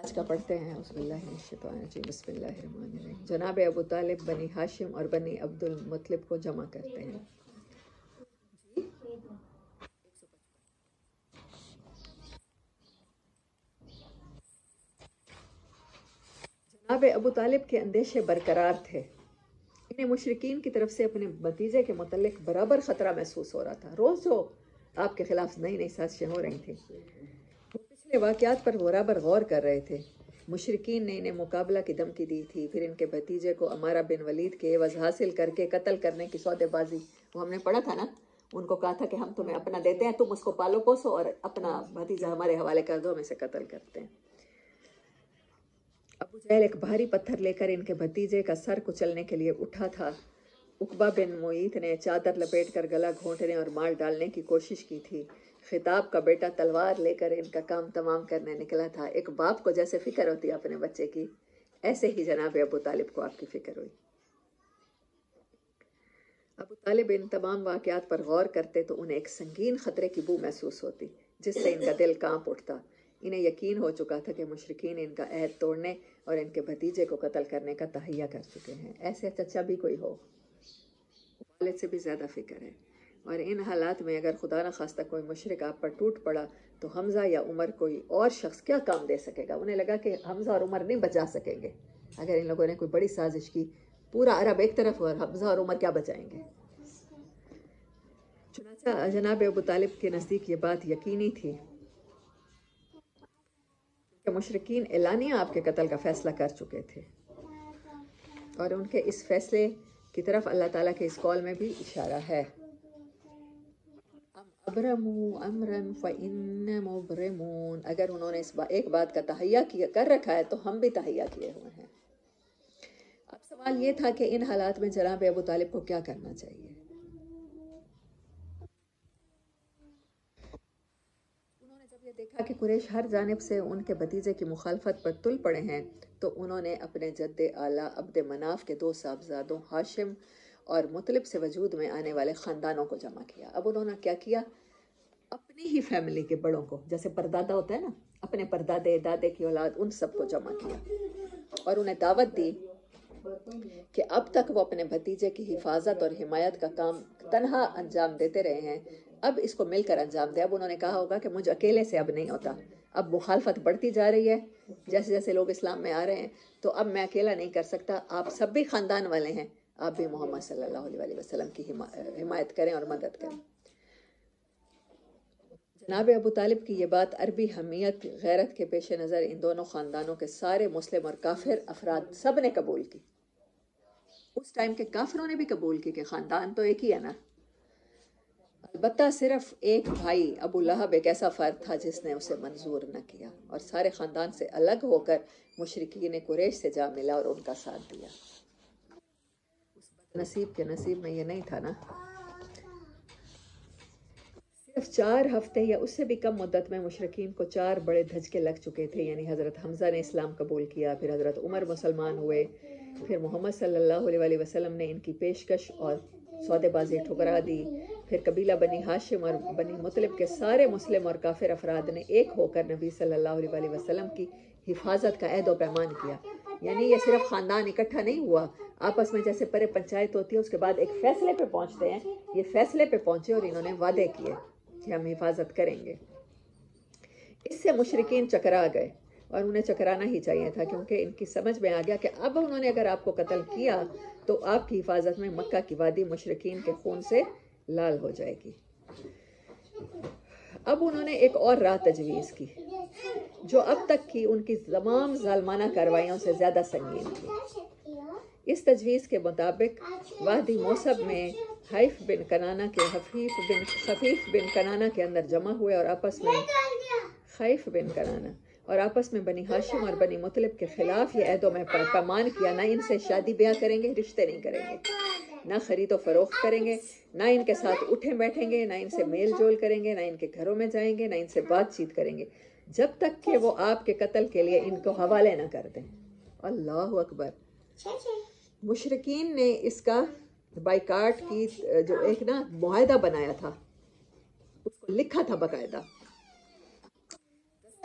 آج کا پڑھتے ہیں اعوذ باللہ من الشیطان الرجیم بسم اللہ الرحمن الرحیم۔ جناب ابو طالب بنی ہاشم اور بنی عبد المطلب کو جمع کرتے ہیں۔ جناب ابو طالب کے اندیشے برقرار تھے۔ انہیں مشرکین کی طرف سے اپنے بھتیجے کے متعلق برابر خطرہ محسوس ہو رہا تھا۔ روز جو آپ کے خلاف نئی نئی سازشیں ہو رہی تھیں، وہ پچھلے واقعات پر برابر غور کر رہے تھے۔ مشرکین نے انہیں مقابلہ کی دھمکی دی تھی، پھر ان کے بھتیجے کو عمارہ بن ولید کے عوض حاصل کر کے قتل کرنے کی سودے بازی، وہ ہم نے پڑھا تھا نا، ان کو کہا تھا کہ ہم تمہیں اپنا دیتے ہیں، تم اس کو پالو پوسو اور اپنا بھتیجا ہمارے حوالے کر دو، ہم اسے قتل کرتے ہیں۔ ابو جہل ایک بھاری پتھر لے کر ان کے بھتیجے کا سر کچلنے کے لیے اٹھا تھا۔ عقبہ بن معیط نے چادر لپیٹ کر گلا گھونٹنے اور مار ڈالنے کی کوشش کی تھی۔ خطاب کا بیٹا تلوار لے کر ان کا کام تمام کرنے نکلا تھا۔ ایک باپ کو جیسے فکر ہوتی ہے اپنے بچے کی، ایسے ہی جناب ابو طالب کو آپ کی فکر ہوئی۔ ابو طالب ان تمام واقعات پر غور کرتے تو انہیں ایک سنگین خطرے کی بو محسوس ہوتی، جس سے ان کا دل کانپ اٹھتا۔ انہیں یقین ہو چکا تھا کہ مشرکین ان کا عہد توڑنے اور ان کے بھتیجے کو قتل کرنے کا تہیہ کر چکے ہیں۔ ایسے چچا بھی کوئی ہو، والد سے بھی زیادہ فکر ہے، اور ان حالات میں اگر خدا نہ خواستہ کوئی مشرک آپ پر ٹوٹ پڑا تو حمزہ یا عمر کوئی اور شخص کیا کام دے سکے گا؟ انہیں لگا کہ حمزہ اور عمر نہیں بچا سکیں گے۔ اگر ان لوگوں نے کوئی بڑی سازش کی، پورا عرب ایک طرف اور حمزہ اور عمر کیا بچائیں گے؟ چنانچہ جناب ابو طالب کے نزدیک یہ بات یقینی تھی کہ مشرکین اعلانیہ آپ کے قتل کا فیصلہ کر چکے تھے، اور ان کے اس فیصلے کی طرف اللہ تعالیٰ کے اس قول میں بھی اشارہ ہے، ابرموا امرا فإنا مبرمون۔ اگر انہوں نے ایک بات کا تہیہ کر رکھا ہے تو ہم بھی تہیہ کیے ہوئے ہیں۔ اب سوال یہ تھا کہ ان حالات میں جناب ابو طالب کو کیا کرنا چاہیے۔ انہوں نے جب یہ دیکھا کہ قریش ہر جانب سے ان کے بھتیجے کی مخالفت پر تل پڑے ہیں، تو انہوں نے اپنے جد اعلیٰ عبد مناف کے 2 صاحبزادوں ہاشم اور مطلب سے وجود میں آنے والے خاندانوں کو جمع کیا۔ اب انہوں نے کیا کیا؟ اپنی ہی فیملی کے بڑوں کو، جیسے پردادا ہوتا ہے نا، اپنے پردادے دادے کی اولاد، ان سب کو جمع کیا اور انہیں دعوت دی کہ اب تک وہ اپنے بھتیجے کی حفاظت اور حمایت کا کام تنہا انجام دیتے رہے ہیں، اب اس کو مل کر انجام دے۔ اب انہوں نے کہا ہوگا کہ مجھ اکیلے سے اب نہیں ہوتا، اب مخالفت بڑھتی جا رہی ہے، جیسے جیسے لوگ اسلام میں آ رہے ہیں، تو اب میں اکیلا نہیں کر سکتا، آپ سب بھی خاندان والے ہیں، آپ بھی محمد صلی اللہ علیہ وسلم کی حمایت کریں اور مدد کریں۔ جناب ابو طالب کی یہ بات عربی حمیت غیرت کے پیش نظر ان دونوں خاندانوں کے سارے مسلم اور کافر افراد سب نے قبول کی۔ اس ٹائم کے کافروں نے بھی قبول کی کہ خاندان تو ایک ہی ہے نا۔ البتہ صرف ایک بھائی ابو لہب ایک ایسا فرد تھا جس نے اسے منظور نہ کیا، اور سارے خاندان سے الگ ہو کر مشرکین قریش سے جا ملا اور ان کا ساتھ دیا۔ اس بدنصیب کے نصیب میں یہ نہیں تھا نا۔ صرف 4 ہفتے یا اس سے بھی کم مدت میں مشرکین کو 4 بڑے دھچکے لگ چکے تھے، یعنی حضرت حمزہ نے اسلام قبول کیا، پھر حضرت عمر مسلمان ہوئے، پھر محمد صلی اللہ علیہ وسلم نے ان کی پیشکش اور سودے بازی ٹھکرا دی، پھر قبیلہ بنی ہاشم اور بنی مطلب کے سارے مسلم اور کافر افراد نے ایک ہو کر نبی صلی اللہ علیہ وسلم کی حفاظت کا عہد و پیمان کیا۔ یعنی یہ صرف خاندان اکٹھا نہیں ہوا، آپس میں جیسے پرے پنچایت ہوتی ہے، اس کے بعد ایک فیصلے پہ پہنچتے ہیں، یہ فیصلے پہ پہنچے اور انہوں نے وعدے کیے کہ ہم حفاظت کریں گے۔ اس سے مشرکین چکرا گئے، اور انہیں چکرانا ہی چاہیے تھا، کیونکہ ان کی سمجھ میں آ گیا کہ اب انہوں نے اگر آپ کو قتل کیا تو آپ کی حفاظت میں مکہ کی وادی مشرکین کے خون سے لال ہو جائے گی۔ اب انہوں نے ایک اور راہ تجویز کی جو اب تک کی ان کی تمام ظالمانہ کارروائیوں سے زیادہ سنگین تھی۔ اس تجویز کے مطابق وادی موصب میں حیف بن کنانہ کے خفیف بن کنانہ کے اندر جمع ہوئے اور آپس میں بنی ہاشم اور بنی مطلب کے خلاف یہ عہد و پیمان کیا، نہ ان سے شادی بیاہ کریں گے، رشتے نہیں کریں گے، نہ خرید و فروخت کریں گے، نہ ان کے ساتھ اٹھیں بیٹھیں گے، نہ ان سے میل جول کریں گے، نہ ان کے گھروں میں جائیں گے، نہ ان سے بات چیت کریں گے، جب تک کہ وہ آپ کے قتل کے لیے ان کو حوالے نہ کر دیں۔ اللہ اکبر! مشرکین نے اس کا بائیکاٹ کی جو ایک نا معاہدہ بنایا تھا، اس کو لکھا تھا باقاعدہ،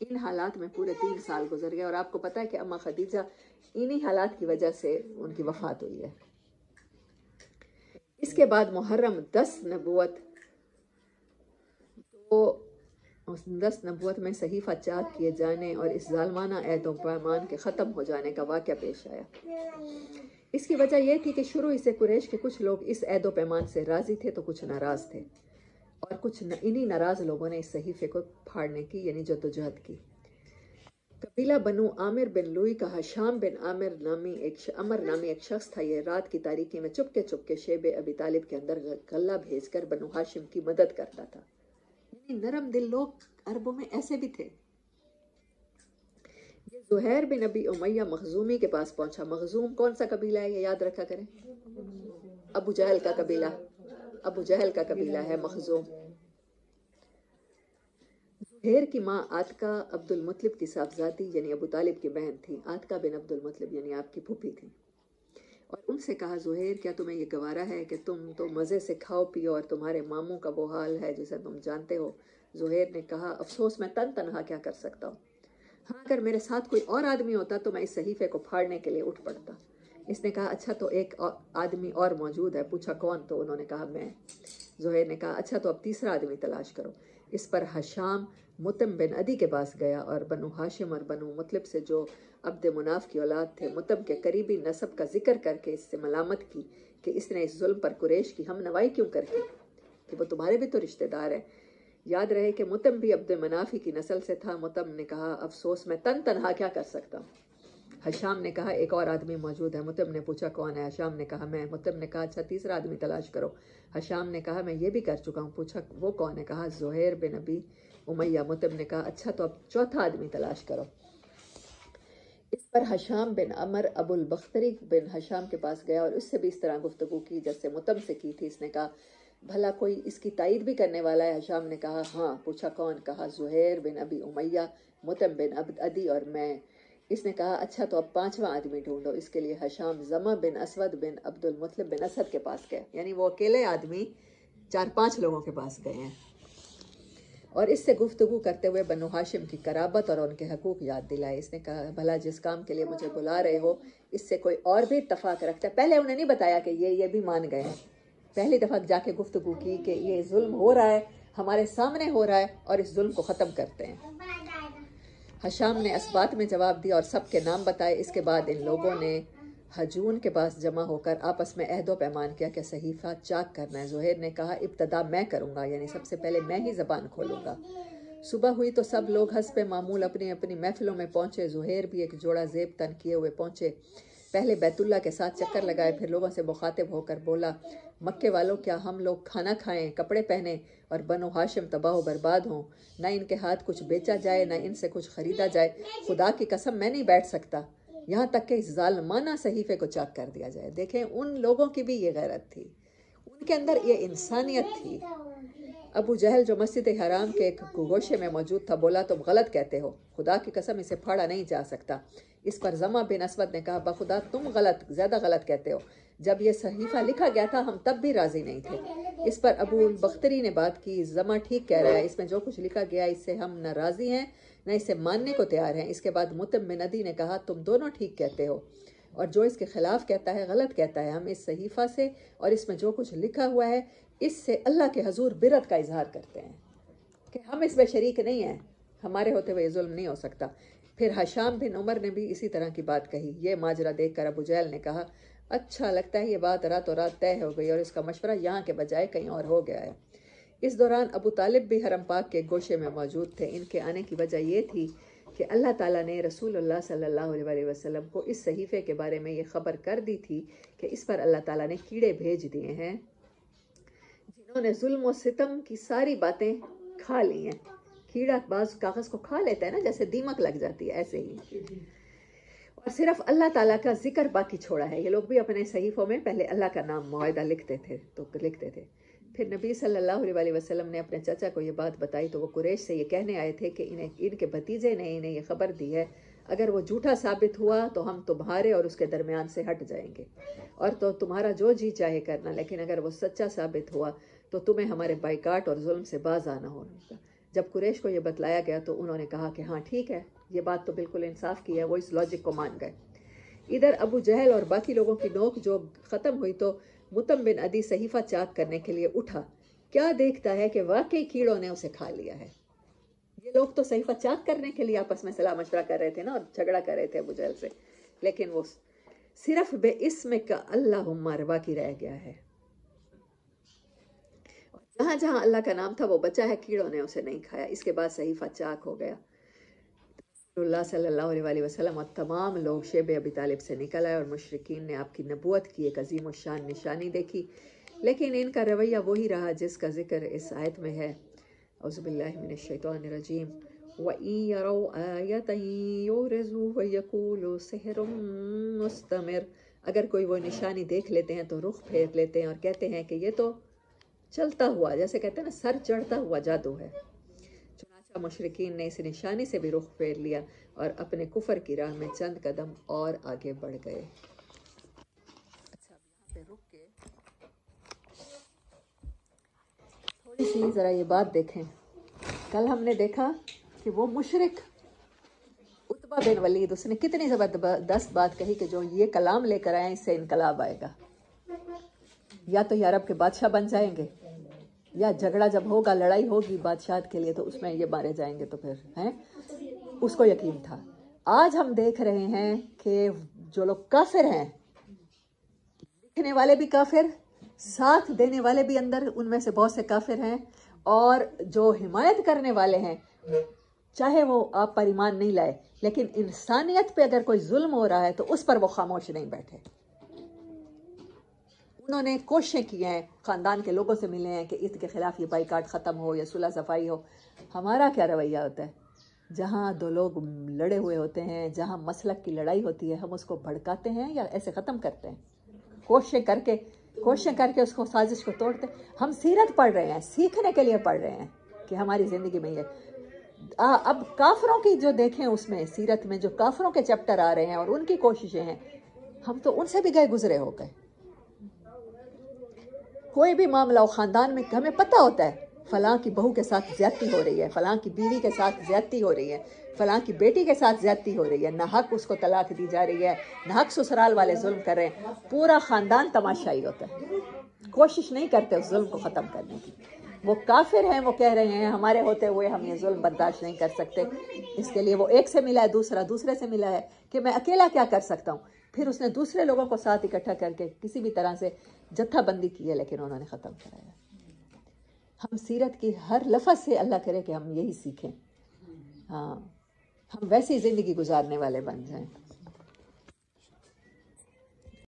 ان حالات میں پورے 3 سال گزر گئے، اور آپ کو پتا ہے کہ اما خدیجہ انہی حالات کی وجہ سے ان کی وفات ہوئی ہے۔ اس کے بعد محرم 10 نبوت، تو 10 نبوت میں صحیفہ چاک کیے جانے اور اس ظالمانہ عہد و پیمان کے ختم ہو جانے کا واقعہ پیش آیا۔ اس کی وجہ یہ تھی کہ شروع سے قریش کے کچھ لوگ اس عہد و پیمان سے راضی تھے تو کچھ ناراض تھے، اور کچھ انہی ناراض لوگوں نے اس صحیفے کو پھاڑنے کی یعنی جدوجہد کی۔ قبیلہ بنو عامر بن لوئی کا حشام بن عامر نامی ایک شخص تھا۔ یہ رات کی تاریکی میں چپ کے شیب ابی طالب کے اندر غلہ بھیج کر بنو ہاشم کی مدد کرتا تھا۔ یعنی نرم دل لوگ عربوں میں ایسے بھی تھے۔ یہ زہیر بن ابی امیہ مخزومی کے پاس پہنچا۔ مخزوم کون سا قبیلہ ہے یہ یاد رکھا کریں، ابو جہل کا قبیلہ ہے مخزوم۔ زہیر کی ماں عاتکہ عبد المطلب کی صاحبزادی یعنی ابو طالب کی بہن تھی۔ عاتکہ بن عبد المطلب یعنی آپ کی پھوپھی تھی، اور ان سے کہا زہیر کیا تمہیں یہ گوارا ہے کہ تم تو مزے سے کھاؤ پیو اور تمہارے ماموں کا وہ حال ہے جسے تم جانتے ہو؟ زہیر نے کہا افسوس میں تنہا کیا کر سکتا ہوں، ہاں اگر میرے ساتھ کوئی اور آدمی ہوتا تو میں اس صحیفے کو پھاڑنے کے لیے اٹھ پڑتا۔ اس نے کہا اچھا تو ایک آدمی اور موجود ہے۔ پوچھا کون؟ تو انہوں نے کہا میں۔ زہیر نے کہا اچھا تو اب تیسرا آدمی تلاش کرو۔ اس پر حشام متم بن عدی کے پاس گیا اور بنو ہاشم اور بنو مطلب سے جو عبد مناف کی اولاد تھے متم کے قریبی نسب کا ذکر کر کے اس سے ملامت کی کہ اس نے اس ظلم پر قریش کی ہم نوائی کیوں کر کی، کہ وہ تمہارے بھی تو رشتہ دار ہیں۔ یاد رہے کہ متم بھی عبد منافی کی نسل سے تھا۔ متم نے کہا افسوس میں تنہا کیا کر سکتا ہوں۔ حشام نے کہا ایک اور آدمی موجود ہے۔ متم نے پوچھا کون ہے؟ حشام نے کہا میں۔ متم نے کہا اچھا تیسرا آدمی تلاش کرو۔ حشام نے کہا میں یہ بھی کر چکا ہوں۔ پوچھا وہ کون ہے؟ کہا زہیر بن ابی امیہ۔ متم نے کہا اچھا تو اب چوتھا آدمی تلاش کرو۔ اس پر حشام بن عمر ابو البختری بن حشام کے پاس گیا اور اس سے بھی اس طرح گفتگو کی جیسے متم سے کی تھی۔ اس نے کہا بھلا کوئی اس کی تائید بھی کرنے والا ہے؟ حشام نے کہا ہاں۔ پوچھا کون؟ کہا زہیر بن ابی امیہ، متم بن عدی اور میں۔ اس نے کہا اچھا تو اب پانچواں آدمی ڈھونڈو۔ اس کے لیے حشام زمہ بن اسود بن عبد المطلب بن اسد کے پاس گئے، یعنی وہ اکیلے آدمی 4-5 لوگوں کے پاس گئے ہیں، اور اس سے گفتگو کرتے ہوئے بنو ہاشم کی قرابت اور ان کے حقوق یاد دلائے۔ اس نے کہا بھلا جس کام کے لیے مجھے بلا رہے ہو اس سے کوئی اور بھی اتفاق رکھتا ہے؟ پہلے انہیں نہیں بتایا کہ یہ بھی مان گئے ہیں، پہلی دفعہ جا کے گفتگو کی کہ یہ ظلم ہو رہا ہے، ہمارے سامنے ہو رہا ہے، اور اس ظلم کو ختم کرتے ہیں۔ حشام نے اسبات میں جواب دیا اور سب کے نام بتائے۔ اس کے بعد ان لوگوں نے ہجون کے پاس جمع ہو کر آپس میں عہد و پیمان کیا کہ صحیفہ چاک کرنا ہے۔ زہیر نے کہا ابتدا میں کروں گا، یعنی سب سے پہلے میں ہی زبان کھولوں گا۔ صبح ہوئی تو سب لوگ حسب معمول اپنی اپنی محفلوں میں پہنچے۔ زہیر بھی ایک جوڑا زیب تن کیے ہوئے پہنچے۔ پہلے بیت اللہ کے ساتھ چکر لگائے، پھر لوگوں سے مخاطب ہو کر بولا مکے والوں کیا ہم لوگ کھانا کھائیں، کپڑے پہنیں اور بنو ہاشم تباہ و برباد ہوں؟ نہ ان کے ہاتھ کچھ بیچا جائے نہ ان سے کچھ خریدا جائے۔ خدا کی قسم میں نہیں بیٹھ سکتا یہاں تک کہ اس ظالمانہ صحیفے کو چاک کر دیا جائے۔ دیکھیں ان لوگوں کی بھی یہ غیرت تھی، ان کے اندر یہ انسانیت تھی۔ ابو جہل جو مسجد حرام کے ایک گوشے میں موجود تھا بولا تم غلط کہتے ہو، خدا کی قسم اسے پھاڑا نہیں جا سکتا۔ اس پر زمہ بن اسود نے کہا بخدا تم زیادہ غلط کہتے ہو، جب یہ صحیفہ لکھا گیا تھا ہم تب بھی راضی نہیں تھے۔ اس پر ابو البختری نے بات کی زمہ ٹھیک کہہ رہا ہے، اس میں جو کچھ لکھا گیا اس سے ہم نہ راضی ہیں نہ اسے ماننے کو تیار ہیں۔ اس کے بعد متم بن عدی نے کہا تم دونوں ٹھیک کہتے ہو، اور جو اس کے خلاف کہتا ہے غلط کہتا ہے۔ ہم اس صحیفہ سے اور اس میں جو کچھ لکھا ہوا ہے اس سے اللہ کے حضور برت کا اظہار کرتے ہیں کہ ہم اس میں شریک نہیں ہیں، ہمارے ہوتے ہوئے یہ ظلم نہیں ہو سکتا۔ پھر حشام بن عمر نے بھی اسی طرح کی بات کہی۔ یہ ماجرا دیکھ کر ابو جہل نے کہا اچھا لگتا ہے یہ بات راتوں رات طے ہو گئی اور اس کا مشورہ یہاں کے بجائے کہیں اور ہو گیا ہے۔ اس دوران ابو طالب بھی حرم پاک کے گوشے میں موجود تھے۔ ان کے آنے کی وجہ یہ تھی کہ اللہ تعالیٰ نے رسول اللہ صلی اللہ علیہ وسلم کو اس صحیفے کے بارے میں یہ خبر کر دی تھی کہ اس پر اللہ تعالیٰ نے کیڑے بھیج دیے ہیں جنہوں نے ظلم و ستم کی ساری باتیں کھا لی ہیں۔ کیڑا بعض کاغذ کو کھا لیتا ہے نا، جیسے دیمک لگ جاتی ہے ایسے ہی، اور صرف اللہ تعالیٰ کا ذکر باقی چھوڑا ہے۔ یہ لوگ بھی اپنے صحیفوں میں پہلے اللہ کا نام معاہدہ لکھتے تھے۔ پھر نبی صلی اللہ علیہ وسلم نے اپنے چچا کو یہ بات بتائی تو وہ قریش سے یہ کہنے آئے تھے کہ ان کے بھتیجے نے انہیں یہ خبر دی ہے، اگر وہ جھوٹا ثابت ہوا تو ہم تمہارے اور اس کے درمیان سے ہٹ جائیں گے، اور تو تمہارا جو جی چاہے کرنا، لیکن اگر وہ سچا ثابت ہوا تو تمہیں ہمارے بائیکاٹ اور ظلم سے باز آنا ہوگا۔ جب قریش کو یہ بتلایا گیا تو انہوں نے کہا کہ ہاں ٹھیک ہے، یہ بات تو بالکل انصاف کی ہے، وہ اس لاجک کو مان گئے۔ ادھر ابو جہل اور باقی لوگوں کی نوک جو ختم ہوئی تو مطعم بن عدی صحیفہ چاک کرنے کے لیے اٹھا، کیا دیکھتا ہے کہ واقعی کیڑوں نے اسے کھا لیا ہے۔ یہ لوگ تو صحیفہ چاک کرنے کے لیے آپس میں صلاح مشورہ کر رہے تھے نا، اور جھگڑا کر رہے تھے ابو جہل سے، لیکن وہ صرف بے اسم کا اللہم باقی رہ گیا ہے۔ جہاں جہاں اللہ کا نام تھا وہ بچا ہے، کیڑوں نے اسے نہیں کھایا۔ اس کے بعد صحیفہ چاک ہو گیا۔ رسول اللہ صلی اللہ علیہ وسلم اور تمام لوگ شیب ابی طالب سے نکل آئے، اور مشرکین نے آپ کی نبوت کی ایک عظیم الشان نشانی دیکھی، لیکن ان کا رویہ وہی رہا جس کا ذکر اس آیت میں ہے۔ اعوذ باللہ من الشیطان الرجیم۔ وَإِن يَرَوْا آیَةً يُعْرِضُوا وَيَقُولُوا سِحْرٌ مُسْتَمِرٌ، اگر کوئی وہ نشانی دیکھ لیتے ہیں تو رخ پھیر لیتے ہیں اور کہتے ہیں کہ یہ تو چلتا ہوا، جیسے کہتے ہیں نا سر چڑھتا ہوا جادو ہے۔ چنانچہ مشرکین نے اس نشانی سے بھی رخ پھیر لیا اور اپنے کفر کی راہ میں چند قدم اور آگے بڑھ گئے۔ اچھا، اب یہاں پہ رک کے تھوڑی سی ذرا یہ بات دیکھیں۔ کل ہم نے دیکھا کہ وہ مشرک عتبہ بن ولید، اس نے کتنی زبردست بات کہی کہ جو یہ کلام لے کر آئے اس سے انقلاب آئے گا، یا تو یہ عرب کے بادشاہ بن جائیں گے، یا جھگڑا جب ہوگا، لڑائی ہوگی بادشاہت کے لیے تو اس میں یہ مارے جائیں گے، تو پھر ہیں، اس کو یقین تھا۔ آج ہم دیکھ رہے ہیں کہ جو لوگ کافر ہیں، لکھنے والے بھی کافر، ساتھ دینے والے بھی اندر ان میں سے بہت سے کافر ہیں، اور جو حمایت کرنے والے ہیں چاہے وہ آپ پر ایمان نہیں لائے، لیکن انسانیت پہ اگر کوئی ظلم ہو رہا ہے تو اس پر وہ خاموش نہیں بیٹھے۔ انہوں نے کوششیں کی ہیں، خاندان کے لوگوں سے ملے ہیں کہ اس کے خلاف یہ بائیکاٹ ختم ہو یا صلح صفائی ہو۔ ہمارا کیا رویہ ہوتا ہے؟ جہاں دو لوگ لڑے ہوئے ہوتے ہیں، جہاں مسلک کی لڑائی ہوتی ہے، ہم اس کو بھڑکاتے ہیں یا ایسے ختم کرتے ہیں؟ کوششیں کر کے اس کو، سازش کو توڑتے ہیں۔ ہم سیرت پڑھ رہے ہیں، سیکھنے کے لیے پڑھ رہے ہیں کہ ہماری زندگی میں یہ اب کافروں کی جو دیکھیں، اس میں سیرت میں جو کافروں کے چیپٹر آ رہے ہیں اور ان کی کوششیں ہیں، ہم تو ان سے بھی گئے گزرے ہو گئے۔ کوئی بھی معاملہ ہو خاندان میں، ہمیں پتہ ہوتا ہے فلاں کی بہو کے ساتھ زیادتی ہو رہی ہے، فلاں کی بیوی کے ساتھ زیادتی ہو رہی ہے، فلاں کی بیٹی کے ساتھ زیادتی ہو رہی ہے، نہ حق اس کو طلاق دی جا رہی ہے، نہ حق سسرال والے ظلم کر رہے ہیں، پورا خاندان تماشائی ہوتا ہے، کوشش نہیں کرتے اس ظلم کو ختم کرنے کی۔ وہ کافر ہیں، وہ کہہ رہے ہیں ہمارے ہوتے ہوئے ہم یہ ظلم برداشت نہیں کر سکتے، اس کے لیے وہ ایک سے ملا ہے، دوسرے سے ملا ہے کہ میں اکیلا کیا کر سکتا ہوں۔ پھر اس نے دوسرے لوگوں کو ساتھ اکٹھا کر کے کسی بھی طرح سے جتھا بندی کی ہے، لیکن انہوں نے ختم کرایا۔ ہم سیرت کی ہر لفظ سے اللہ کرے کہ ہم یہی سیکھیں، ہاں، ہم ویسی زندگی گزارنے والے بن جائیں۔